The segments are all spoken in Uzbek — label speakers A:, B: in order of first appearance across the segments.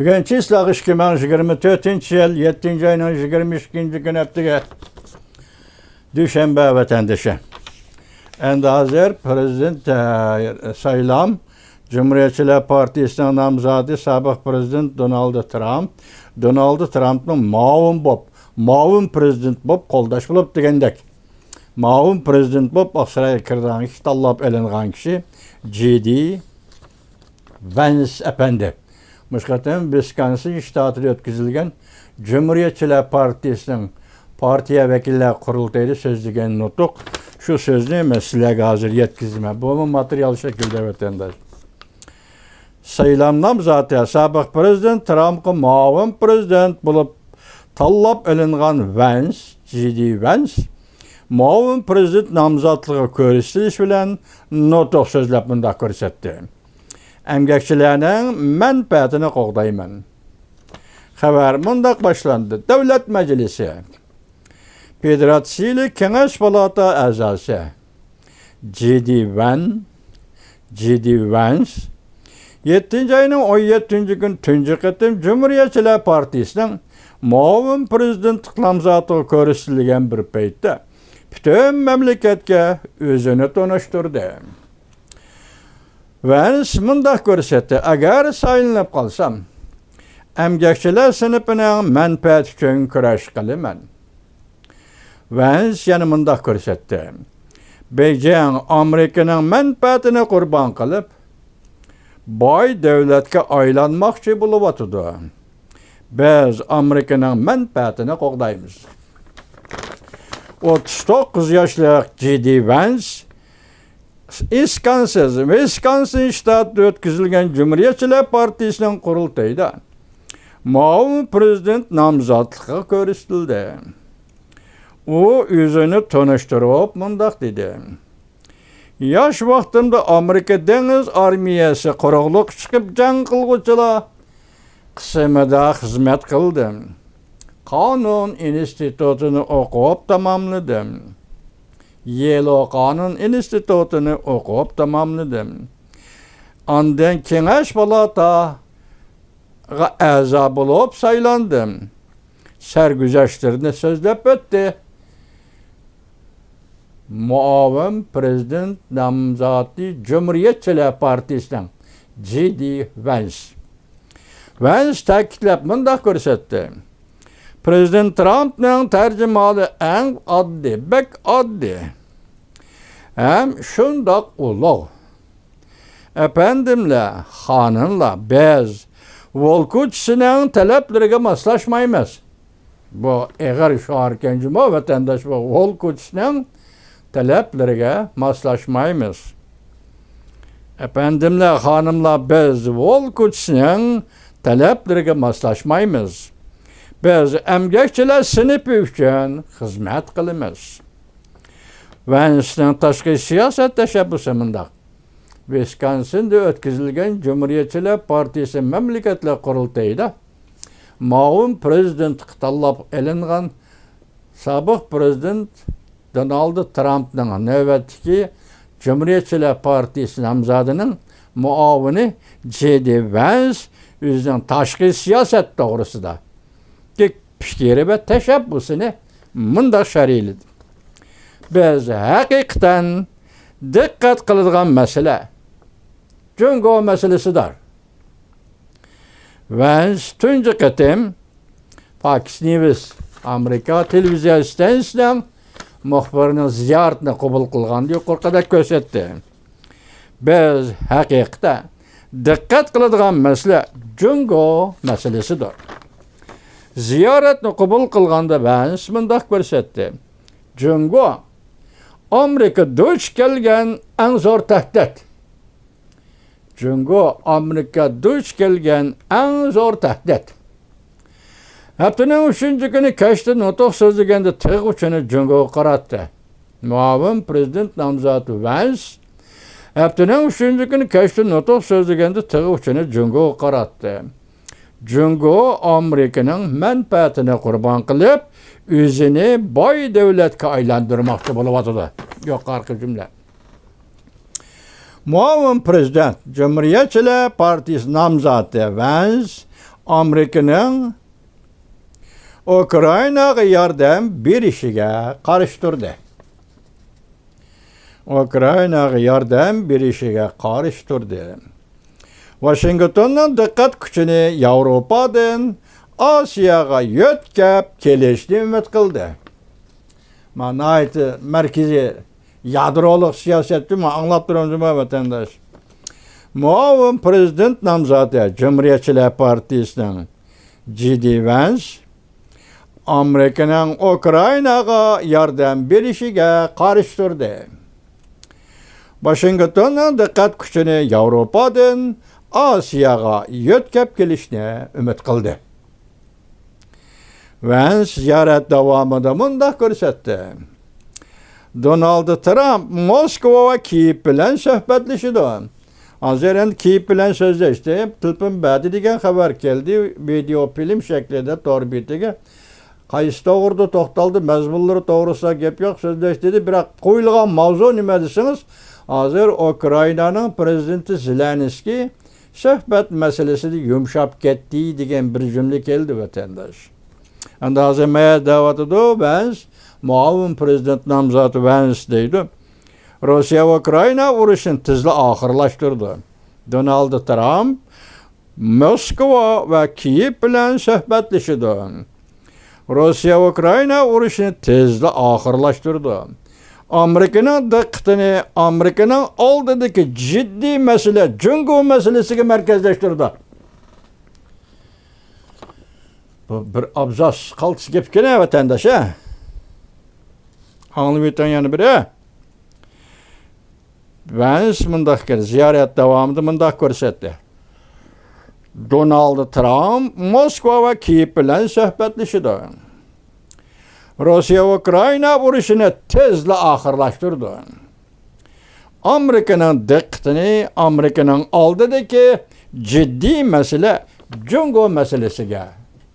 A: Bugün çislak 2024 yıl 7. ayının 22. gün haftaga Düşenbe vatandaşı. Endi hazır prezident saylam Cumhuriyetçiler Partisi'nin namzadi sabık prezident Donald Trump'ın ma'un prezident bop koldaş bulup degендek. Ma'un prezident bop Aksaray'a kirdiğin kişi tallap elingan kişi J.D. Vance efendi. Müşkaten Wisconsin ştatı ötküzülgen Cumhuriyetçiler Partisi'nin partiye vekiller kurultaydı sözlügen nutuk. Şu sözlüğü mesleğe hazır yetkizme. Bu materyal şekilde vatandaş. Sayılan namzatı sabık prezident Trump'ı ma'un prezident bulup tallap elingan Vance, J.D. Vance, ma'un prezident namzatlığı körüstülüş bilen nutuk sözlep bunda körsetdi. Emgekçilerinin menfaatini qoğdayman. Xabar mundaq başlandı. Devlet Meclisi, Federatsiyeli Kengeş Palata azası J.D. Vance 7. ayının 17. gün tüncü qitim Cumhuriyetçiler Partisi'nin ma'un prezidentlik namzatı körüstülügen bir peytde bütün memleketke özünü tonuşturdu. Vance mundaq görsetdi. Agar saylanıp qalsam, emgekçiler sınıfının menfaat üçün kuraş qılıman. Vance yana mundaq görsetdi. Beijing Amerika'nın menfaatini qurban qılıp, boy devletke aylanmaqçı bulup atıdı. Biz Amerika'nın menfaatini qoğdaymiz. 39 yaşlı J.D. Vance, Wisconsin ştatı ötküzülgen Cumhuriyetçiler Partisi'nin kurultayda ma'un prezident namzatlığı körüstüldü. O yüzünü tanıştırıp mundaq dedi. Yaş vaxtımda Amerika Deniz Armiyası quruqluq çıkıp can qılğıçıla qismida hizmet qıldım. Kanun institutunu okup tamamladım. Yelo Kanun İnstitutunu okup tamamladım. Ondan Kengeş Palata aza bulup saylandım. Sergüzeşlerini sözlep öttü. Muavin prezident namzatı Cumhuriyetçiler Partisi'nin J.D. Vance. Vance takitlep mundaq görsetdi. Prezident Trump'ın tercümalı en addi, bek addi. Hem şundaq ulu. Efendimle, hanımla biz volkuçsinin taleplerine maslaşmayız. Bu eğer şu arkencuma vatandaş bu volkuçsinin taleplerine maslaşmayız. Efendimle, hanımla biz volkuçsinin taleplerine maslaşmayız. Biz emgekçiler sınıfı üçün hizmet qılımız. Vance'nin taşqi siyaset teşebbüsü mundaq. Wisconsin'de ötküzülgen Cumhuriyetçiler Partisi memleketler kurultayda ma'un prezidentlik tallap elingan sabık prezident Donald Trump'ın növbetdeki Cumhuriyetçiler Partisi namzadının muavini J.D. Vance özünün taşqi siyaset doğrusida fikri ve teşebbüsünü mundaq şərhledi. Biz hakikaten dikkat kıldıgan mesele Cungo meselesidir. Vance tüncü qitim Fox News Amerika televizyon stansiyasının muhbirinin ziyaretini qabul qılğan yuqorqada көрsetdi. Biz hakikaten dikkat kıldıgan mesele Cungo meselesidir. Ziyaretini qabul qılğanda Vance mundaq görsetdi. Cungo Amerika duç kelgen en zor tehdit. Cungo Amerika duç kelgen en zor tehdit. Haftanın 3. günü keşti nutuk sözlügende tığ uçunu Cungo qarattı. Muavin prezident namzatı Vance haftanın 3. günü keşti nutuk sözlügende tığ uçunu Cungo qarattı. Cungo Amerika'nın menfaatini qurban qılıp özünü boy devletke aylandırmakta bulup atıdı. Yok arka cümle. Muavin prezident Cumhuriyetçiler Partisi namzatı Vance Amerika'nın Ukrayna'ya yardım berişiga qarshi turdi. Ukraynaga yardım berişiga qarshi turdi. Washingtonning diqqat kuchini Yevropadan Osiyoga yo'tkab kelishni umid qildi. Mana aytdi, markaziy yadrolıq siyasetçi mi anlap durumcu vatandaş. Muavin prezident namzatı Cumhuriyetçiler Partisi'nin J.D. Vance, Amerika'nın Ukrayna'ya yardım berişiga qarshi turdi. Washington'un dikkat kuchini Yevropadan Osiyoga yo'tkab kelishni umid qildi. Vance ziyorat davomida mundaq ko'rsatdi. Donald Trump Moskva ve Kiev bilen suhbatlashdi. Hozir endi Kiev bilan so'zlashdi. Tilpin badi degan xabar keldi. Video film shaklida torbetiga. Qaysi to'g'rida to'xtaldi, mazmunlari to'g'risida gap yo'q, so'zlashdi dedi. Biroq qo'yilgan mavzu nima desangiz, hozir Ukrainaning prezidenti Zelenskiy suhbat masalasida yumshab ketdi degan bir jumla keldi vatandosh. Endi hozir maya davatida Vance muavin prezident namzatı Vance deydi. Rossiya ve Ukrayna urushini tezda oxirlashtirdi. Donald Trump Moskva ve Kiev bilan suhbatlashdi. Rossiya ve Ukrayna urushini tezda oxirlashtirdi. Amerika'nın diqqatini Amerika'nın oldidagi ciddi mesele, Jungo meselesiga markazlashtirdi. Bu bir abzas qaltis gap ekan vatandosh, ha? Anlayıp öten yani biri. Vance mundaq keldi. Ziyorat davomida mundaq ko'rsatdi. Donald Trump Moskva ve Kiev bilan suhbatlashdi. Rossiya ve Ukrayna urushini tezda oxirlashtirdi. Amerika'nın diqqatini Amerika'nın oldidagi ciddi mesele Jungo meselesiga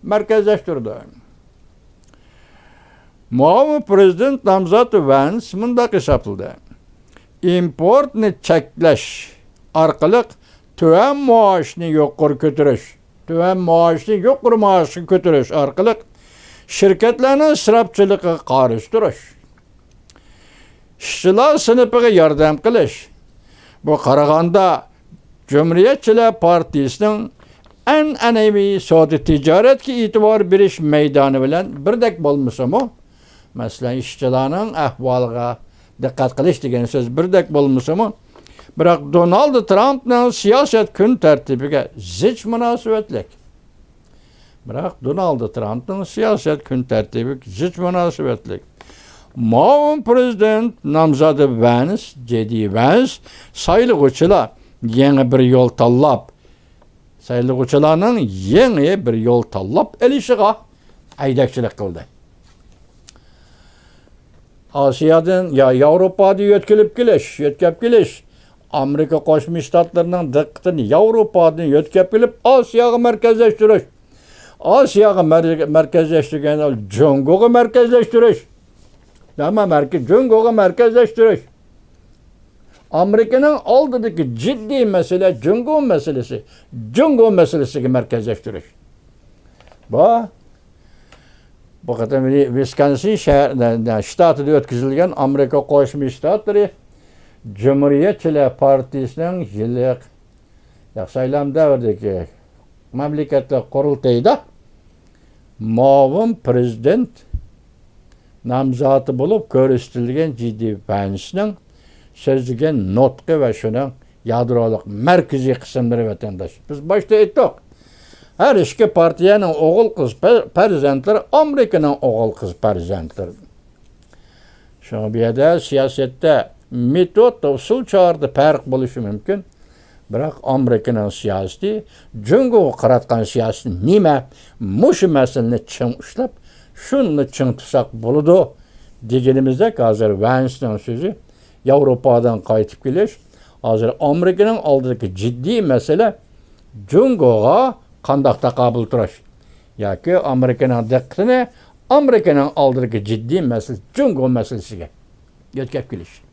A: markazlashtirdi. Muavin prezident namzatı Vance mundaq hisobladi. Importni cheklash orqali tuvan maoshni yuqori ko'tarish, tuvan maoshni yuqori maoshga ko'tarish orqali shirkatlarning isrofchiligiga qarshi turish, ishchilar sinfiga yordam qilish. Bu qaraganda Cumhuriyetçiler Partisining an'anaviy savdo tijoratga e'tibor berish maydoni bilan birdek bo'lmasa-mu, masalan, ishchilarning ahvoliga diqqat qilish degan so'z birdek bo'lmasa-mu, biroq Donald Trumpning siyosat kun tartibiga zich munosabatlik. Biroq Donald Trumpning siyosat kun tartibiga zich munosabatlik. Muavin prezident nomzodi Vance, J.D. Vance, saylovchilar yangi bir yo'l tanlab, saylovchilarning yangi bir yo'l tanlab olishiga aydakchilik qildi. Osiyodan ya Yevropada yo'tkab kelish, Amerika Qo'shma Shtatlarining diqqatini Yevropadan yo'tkab kelib Osiyoga markazlashtirish. Osiyoga markazlashtirgan Jungoga markazlashtirish. Jungoga markazlashtirish. Amerika'nın oldidagi ciddi mesele Jungo meselesi. Jungo meselesiga markazlashtirish. Bu kadar Wisconsin ştatida o'tkazilgan Amerika Qo'shma Shtatlari Cumhuriyetçiler Partisining yillik saylam davridagi mamlakatlar qurultayida muavin prezident nomzodi bo'lib ko'rsatilgan J.D. Vance'ning so'zlagan nutqi va shuning yadroliq markaziy qismlari vatandosh. Biz boshda aytdik. Her iki partiyanın oğul kız farzandlari Amerika'nın oğul kız farzandlari. Şuna bir yerde siyasette metod da usul çağırdı fark bo'lishi mumkin. Biroq Amerika'nın siyosati Jungo qaratgan siyosati nima? Mushu masalani ching ushlab, shuni ching tutsak bo'ladi deganimizda hozir Vance'ning so'zi Yevropadan qaytib kelish, hozir Amerika'nın oldidagi ciddi mesele Jungoga qandaq taqabul turish yoki Amerikaning diqqatini Amerikaning oldidagi ciddi masala Jungo masalasiga yo'tkab kelish.